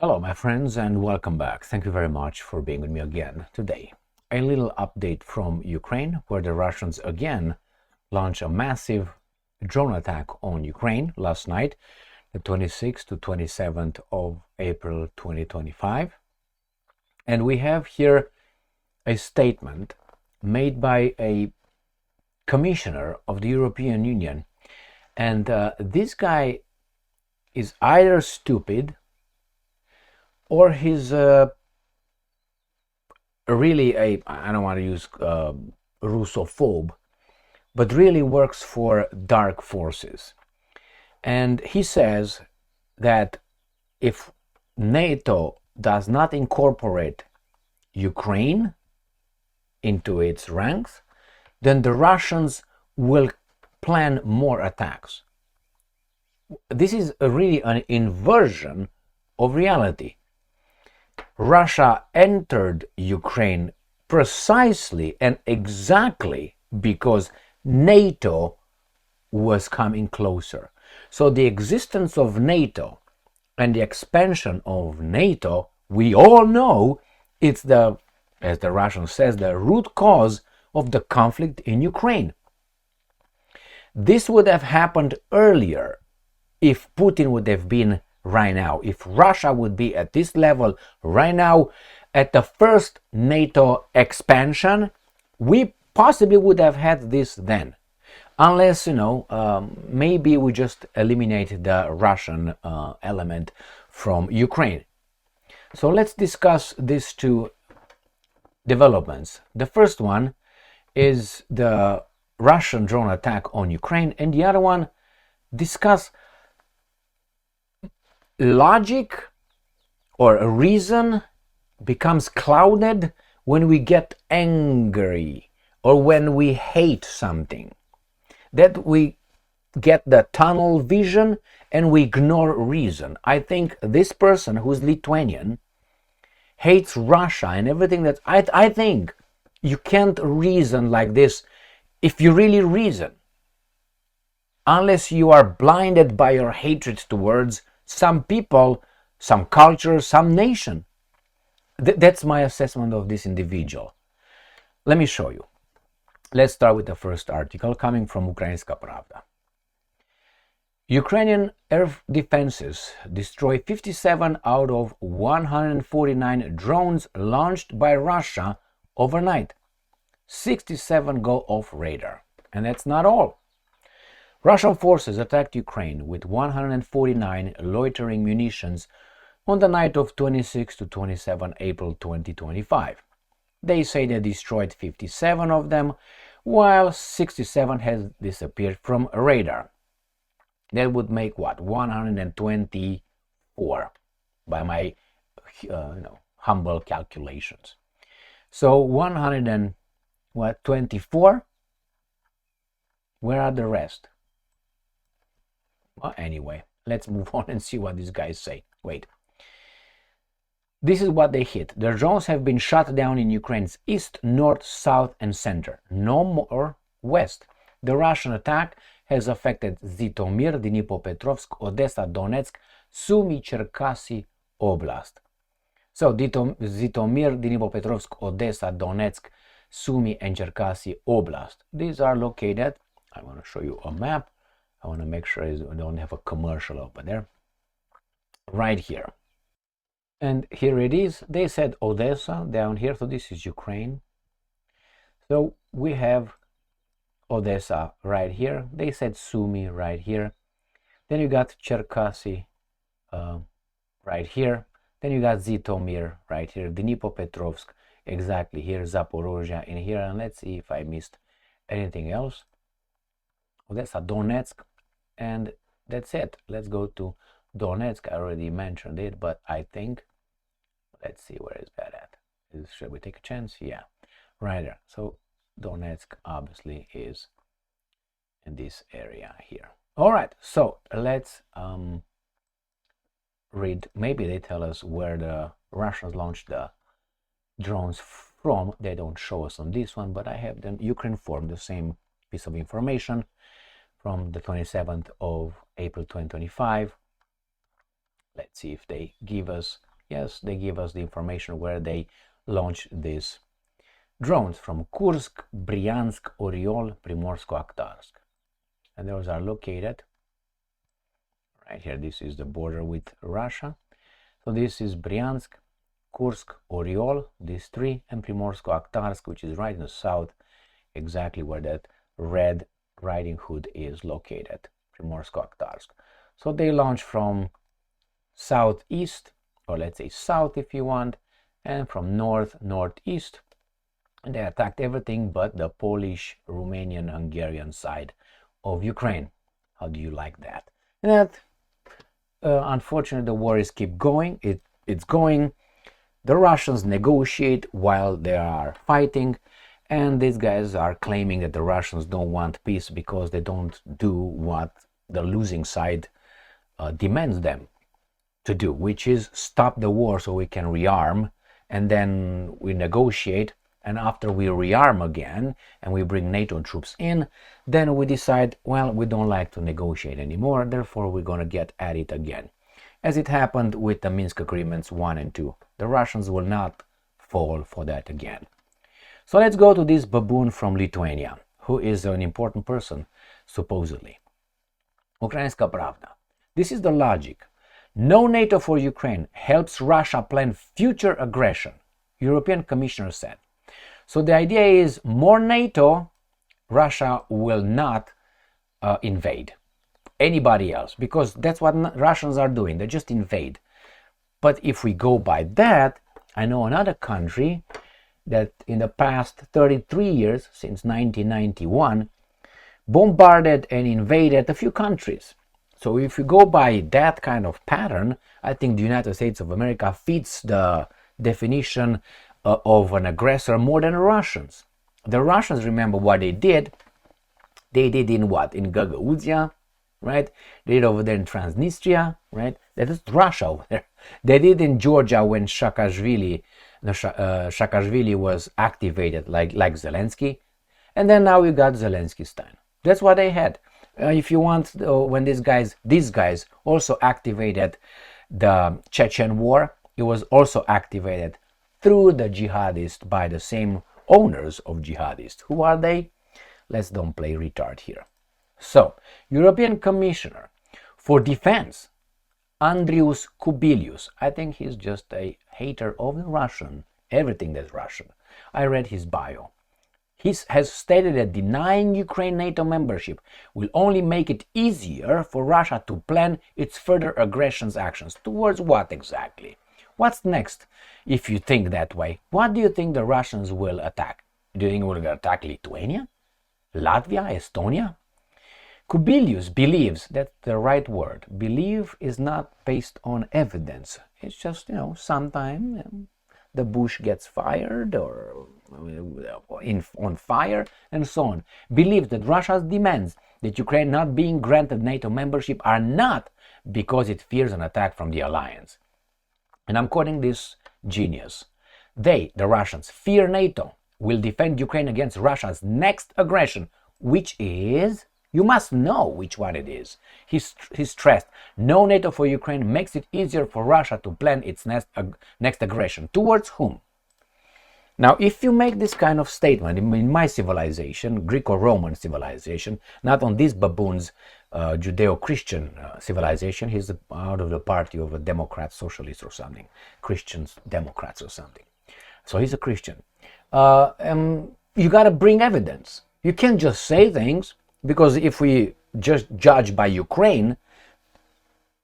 Hello, my friends, and welcome back. Thank you very much for being with me again today. A little update from Ukraine, where the Russians again launched a massive drone attack on Ukraine last night, the 26th to 27th of April 2025. And we have here a statement made by a commissioner of the European Union. And this guy is either stupid or he's really I don't want to use Russophobe, but really works for dark forces. And he says that if NATO does not incorporate Ukraine into its ranks, then the Russians will plan more attacks. This is really an inversion of reality. Russia entered Ukraine precisely and exactly because NATO was coming closer. So the existence of NATO and the expansion of NATO, we all know it's the, as the Russian says, the root cause of the conflict in Ukraine. This would have happened earlier if Putin would have been right now. If Russia would be at this level right now, at the first NATO expansion, we possibly would have had this then. Unless, maybe we just eliminated the Russian element from Ukraine. So let's discuss these two developments. The first one is the Russian drone attack on Ukraine, and the other one discuss logic or reason becomes clouded when we get angry or when we hate something. That we get the tunnel vision and we ignore reason. I think this person who's Lithuanian hates Russia and everything that I think you can't reason like this if you really reason, unless you are blinded by your hatred towards some people, some culture, some nation. That's my assessment of this individual. Let me show you. Let's start with the first article coming from Ukrainska Pravda. Ukrainian air defenses destroy 57 out of 149 drones launched by Russia overnight. 67 go off radar. And that's not all. Russian forces attacked Ukraine with 149 loitering munitions on the night of 26 to 27 April 2025. They say they destroyed 57 of them, while 67 has disappeared from radar. That would make what? 124 by my humble calculations. So 124. Where are the rest? Well, anyway, let's move on and see what these guys say. Wait. This is what they hit. The drones have been shot down in Ukraine's east, north, south, and center. No more west. The Russian attack has affected Zhytomyr, Dnipropetrovsk, Odessa, Donetsk, Sumy, Cherkasy Oblast. So Zhytomyr, Dnipropetrovsk, Odessa, Donetsk, Sumy, and Cherkasy Oblast. These are located, I want to show you a map. I want to make sure I don't have a commercial over there. Right here. And here it is. They said Odessa down here, so this is Ukraine. So we have Odessa right here. They said Sumy right here. Then you got Cherkasy right here. Then you got Zhytomyr right here. Dnipropetrovsk exactly here. Zaporozhye in here. And let's see if I missed anything else. Odessa, Donetsk, and that's it. Let's go to Donetsk. I already mentioned it, but I think, let's see, where is that at? Should we take a chance? Yeah, right there. So Donetsk obviously is in this area here. All right, so let's read. Maybe they tell us where the Russians launched the drones from. They don't show us on this one, but I have the Ukraine form, the same piece of information from the 27th of April 2025. Let's see if they give us Yes, they give us the information where they launched these drones from Kursk, Bryansk, Oriol, Primorsko-Akhtarsk. And those are located right here. This is the border with Russia. So this is Bryansk, Kursk, Oriol, these three, and Primorsko-Akhtarsk, which is right in the south, exactly where that Red Riding Hood is located, Primorsko-Akhtarsk. So they launched from southeast, or let's say south if you want, and from northeast, and they attacked everything but the Polish, Romanian, Hungarian side of Ukraine. How do you like that? And that, unfortunately, the war is keep going. It's going. The Russians negotiate while they are fighting, and these guys are claiming that the Russians don't want peace because they don't do what the losing side demands them to do, which is stop the war so we can rearm, and then we negotiate, and after we rearm again and we bring NATO troops in, then we decide, well, we don't like to negotiate anymore, therefore we're going to get at it again. As it happened with the Minsk Agreements 1 and 2. The Russians will not fall for that again. So let's go to this baboon from Lithuania, who is an important person, supposedly. Ukrainska Pravda. This is the logic. No NATO for Ukraine helps Russia plan future aggression, European Commissioner said. So the idea is more NATO, Russia will not invade anybody else, because that's what Russians are doing. They just invade. But if we go by that, I know another country that in the past 33 years, since 1991, bombarded and invaded a few countries. So if you go by that kind of pattern, I think the United States of America fits the definition of an aggressor more than the Russians. The Russians, remember what they did? They did in what? In Gagauzia, right? They did over there in Transnistria, right? That is Russia over there. They did in Georgia when Saakashvili was activated like Zelensky. And then now we got Zelensky's time. That's what they had. If you want, when these guys also activated the Chechen war, it was also activated through the jihadists by the same owners of jihadists. Who are they? Let's don't play retard here. So, European Commissioner for Defense, Andrius Kubilius. I think he's just a hater of the Russian, everything that's Russian. I read his bio. He has stated that denying Ukraine NATO membership will only make it easier for Russia to plan its further aggression actions. Towards what exactly? What's next if you think that way? What do you think the Russians will attack? Do you think we're going to attack Lithuania? Latvia? Estonia? Kubilius believes, that's the right word. Believe is not based on evidence. It's just, sometime the bush gets fired or on fire and so on. Believes that Russia's demands that Ukraine not being granted NATO membership are not because it fears an attack from the alliance. And I'm quoting this genius. They, the Russians, fear NATO, will defend Ukraine against Russia's next aggression, which is... You must know which one it is. He stressed, no NATO for Ukraine makes it easier for Russia to plan its next aggression. Towards whom? Now, if you make this kind of statement in my civilization, Greco-Roman civilization, not on this baboon's Judeo-Christian civilization, he's out of the party of a Democrat, socialist or something, Christians, Democrats or something. So he's a Christian. You got to bring evidence. You can't just say things. Because if we just judge by Ukraine,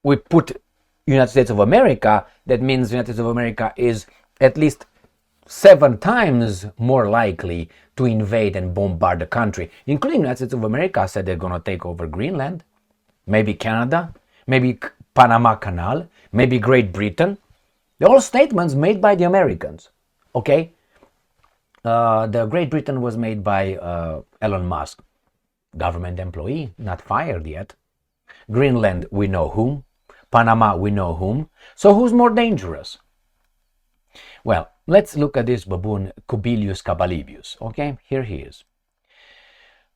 we put United States of America, that means United States of America is at least 7 times more likely to invade and bombard the country, including United States of America said they're going to take over Greenland, maybe Canada, maybe Panama Canal, maybe Great Britain. They're all statements made by the Americans, okay? The Great Britain was made by Elon Musk. Government employee, not fired yet. Greenland, we know whom. Panama, we know whom. So who's more dangerous? Well, let's look at this baboon, Kubilius. Okay, here he is.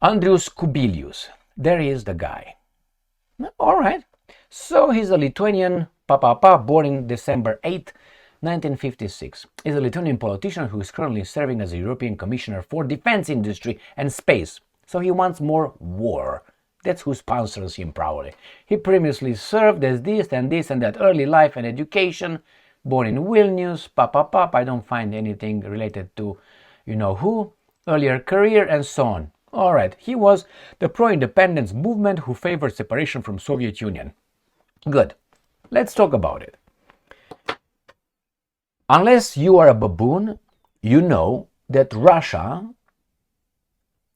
Andrius Kubilius. There he is, the guy. All right. So he's a Lithuanian, born in December 8th, 1956, is a Lithuanian politician who is currently serving as a European Commissioner for Defense Industry and Space. So he wants more war. That's who sponsors him probably. He previously served as this and that early life and education, born in Vilnius, I don't find anything related to you know who, earlier career and so on. Alright, he was the pro-independence movement who favored separation from Soviet Union. Good. Let's talk about it. Unless you are a baboon, you know that Russia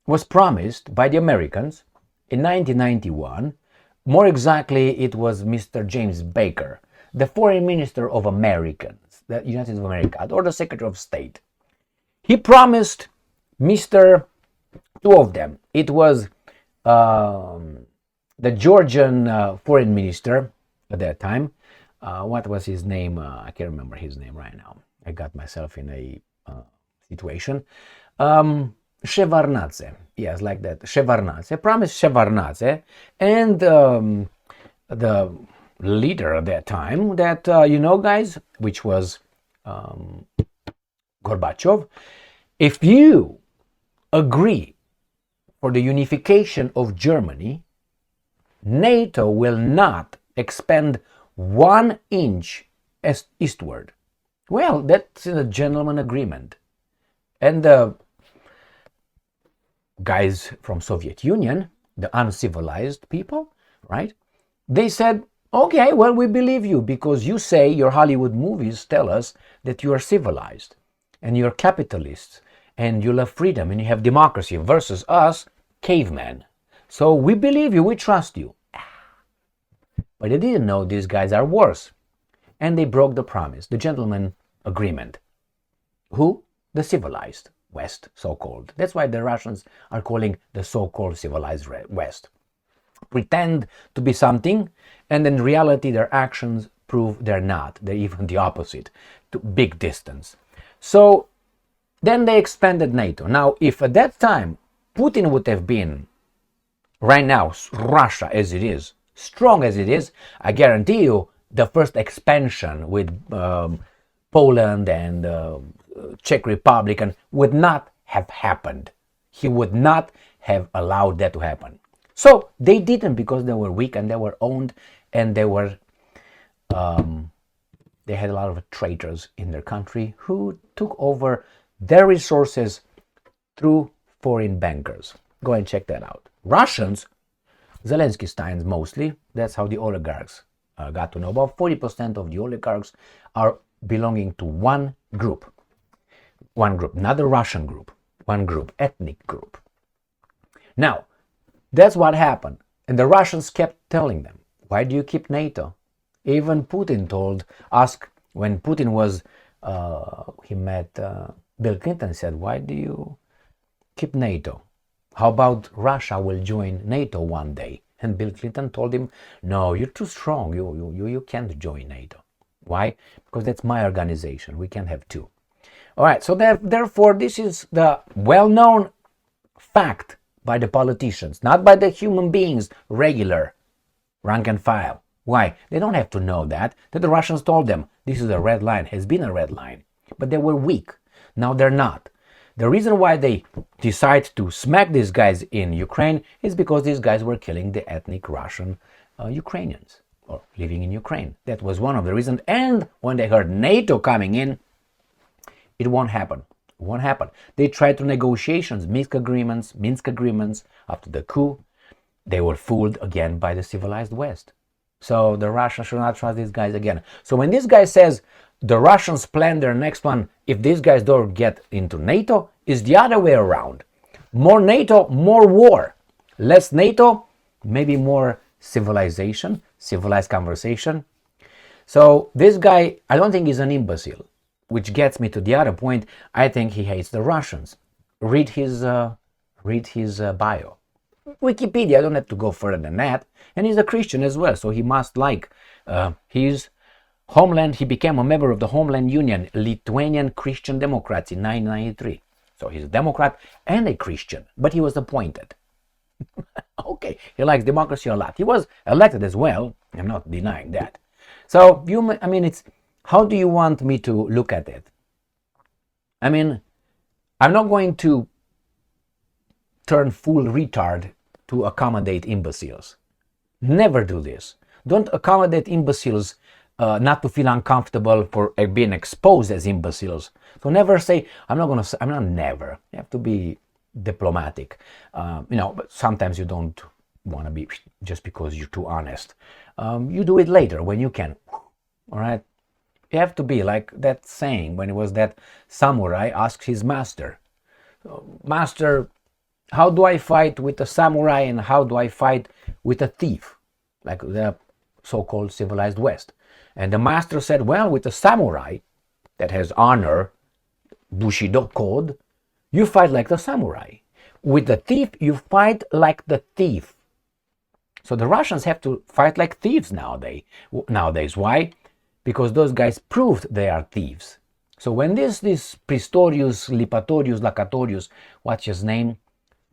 was promised by the Americans in 1991. More exactly, it was Mr. James Baker, the foreign minister of Americans, the United States of America, or the Secretary of State. He promised two of them. It was the Georgian foreign minister at that time. What was his name? I can't remember his name right now. I got myself in a situation. Shevardnadze. Yes, like that. Shevardnadze. Promised Shevardnadze and the leader at that time that, guys, which was Gorbachev, if you agree for the unification of Germany, NATO will not expand 1 inch eastward. Well, that's a gentleman agreement. And the guys from Soviet Union, the uncivilized people, right? They said, okay, well, we believe you because you say your Hollywood movies tell us that you are civilized and you're capitalists and you love freedom and you have democracy versus us, cavemen. So we believe you, we trust you. But they didn't know these guys are worse. And they broke the promise, the gentleman agreement. Who? The civilized West, so-called. That's why the Russians are calling the so-called civilized West. Pretend to be something, and in reality their actions prove they're not. They're even the opposite, to big distance. So then they expanded NATO. Now, if at that time Putin would have been, right now, Russia as it is, strong as it is, I guarantee you the first expansion with Poland and Czech Republic would not have happened. He would not have allowed that to happen. So they didn't because they were weak and they were owned and they were they had a lot of traitors in their country who took over their resources through foreign bankers. Go and check that out. Russians, Zelensky Steins mostly, that's how the oligarchs got to know. About 40% of the oligarchs are belonging to one group, not the Russian group, one group, ethnic group. Now, that's what happened. And the Russians kept telling them, why do you keep NATO? Even Putin asked, when Putin was, he met Bill Clinton, said, why do you keep NATO? How about Russia will join NATO one day? And Bill Clinton told him, no, you're too strong. You can't join NATO. Why? Because that's my organization. We can't have two. All right, so therefore, this is the well-known fact by the politicians, not by the human beings, regular, rank and file. Why? They don't have to know that the Russians told them this is a red line, has been a red line. But they were weak. Now they're not. The reason why they decide to smack these guys in Ukraine is because these guys were killing the ethnic Russian Ukrainians or living in Ukraine. That was one of the reasons. And when they heard NATO coming in, it won't happen. It won't happen. They tried to negotiations, Minsk agreements after the coup. They were fooled again by the civilized West. So the Russians should not trust these guys again. So when this guy says the Russians plan their next one, if these guys don't get into NATO, is the other way around. More NATO, more war. Less NATO, maybe more civilization, civilized conversation. So this guy, I don't think he's an imbecile, which gets me to the other point. I think he hates the Russians. Read his bio. Wikipedia, I don't have to go further than that. And he's a Christian as well, so he must like his homeland. He became a member of the Homeland Union, Lithuanian Christian Democrats in 1993. So he's a Democrat and a Christian, but he was appointed. Okay, he likes democracy a lot. He was elected as well. I'm not denying that. So How do you want me to look at it? I mean, I'm not going to turn full retard to accommodate imbeciles. Never do this. Don't accommodate imbeciles not to feel uncomfortable for being exposed as imbeciles. So never say, I'm not never. You have to be diplomatic. But sometimes you don't want to be just because you're too honest. You do it later when you can. All right? You have to be like that saying when it was that samurai asked his master, Master, how do I fight with a samurai and how do I fight with a thief? Like the so-called civilized West. And the master said, well, with a samurai that has honor, Bushido code, you fight like the samurai. With the thief, you fight like the thief. So the Russians have to fight like thieves nowadays. Why? Because those guys proved they are thieves. So when this Pistorius, Lipatorius, Lacatorius, what's his name,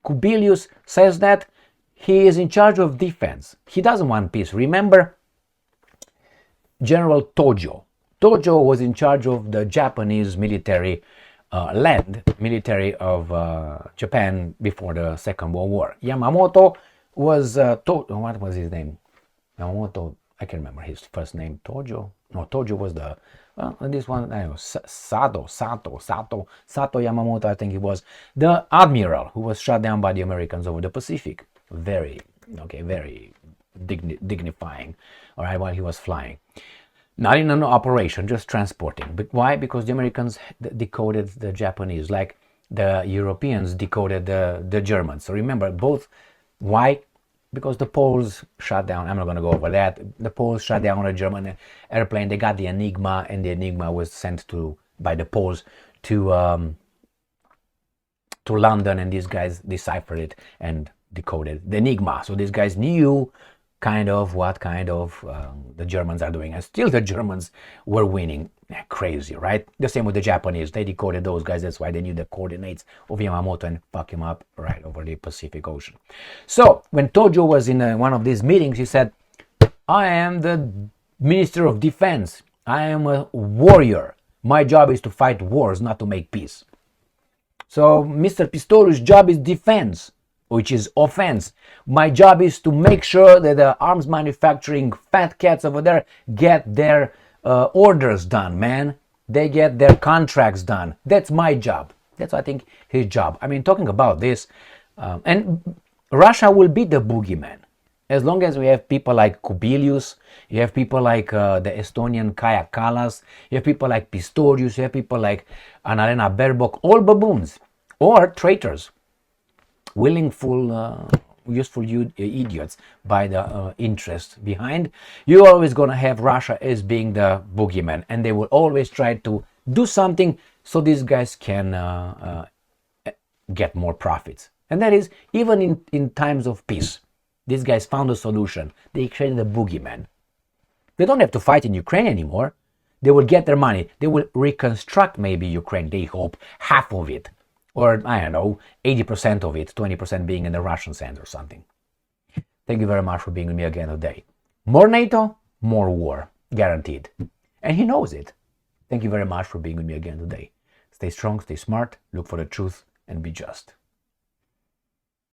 Kubilius says that he is in charge of defense. He doesn't want peace. Remember General Tojo. Tojo was in charge of the Japanese military military of Japan before the Second World War. Yamamoto was, what was his name? Yamamoto, I can't remember his first name. Tojo? No, Tojo was this one, I don't know, Sato Yamamoto, I think he was the admiral who was shot down by the Americans over the Pacific. Very dignifying, all right, while he was flying. Not in an operation, just transporting. But why? Because the Americans decoded the Japanese, like the Europeans decoded the Germans. So remember, both. Why? Because the Poles shot down, I'm not going to go over that, the Poles shot down a German airplane. They got the Enigma, and the Enigma was sent by the Poles to London, and these guys deciphered it and decoded the Enigma. So these guys knew what the Germans are doing, and still the Germans were winning. Crazy, right? The same with the Japanese. They decoded those guys. That's why they knew the coordinates of Yamamoto and fuck him up right over the Pacific Ocean. So when Tojo was in one of these meetings, he said, I am the Minister of Defense. I am a warrior. My job is to fight wars, not to make peace. So Mr. Pistorius' job is defense, which is offense. My job is to make sure that the arms manufacturing fat cats over there get their orders done, man. They get their contracts done. That's my job. That's, I think, his job. I mean, talking about this, and Russia will be the boogeyman. As long as we have people like Kubilius, you have people like the Estonian Kaja Kallas, you have people like Pistorius, you have people like Annalena Baerbock, all baboons or traitors, useful idiots by the interest behind. You're always going to have Russia as being the boogeyman, and they will always try to do something so these guys can get more profits. And that is even in times of peace. These guys found a solution. They created a boogeyman. They don't have to fight in Ukraine anymore. They will get their money. They will reconstruct maybe Ukraine, they hope, half of it. Or, I don't know, 80% of it, 20% being in the Russian hands or something. Thank you very much for being with me again today. More NATO, more war, guaranteed. And he knows it. Thank you very much for being with me again today. Stay strong, stay smart, look for the truth, and be just.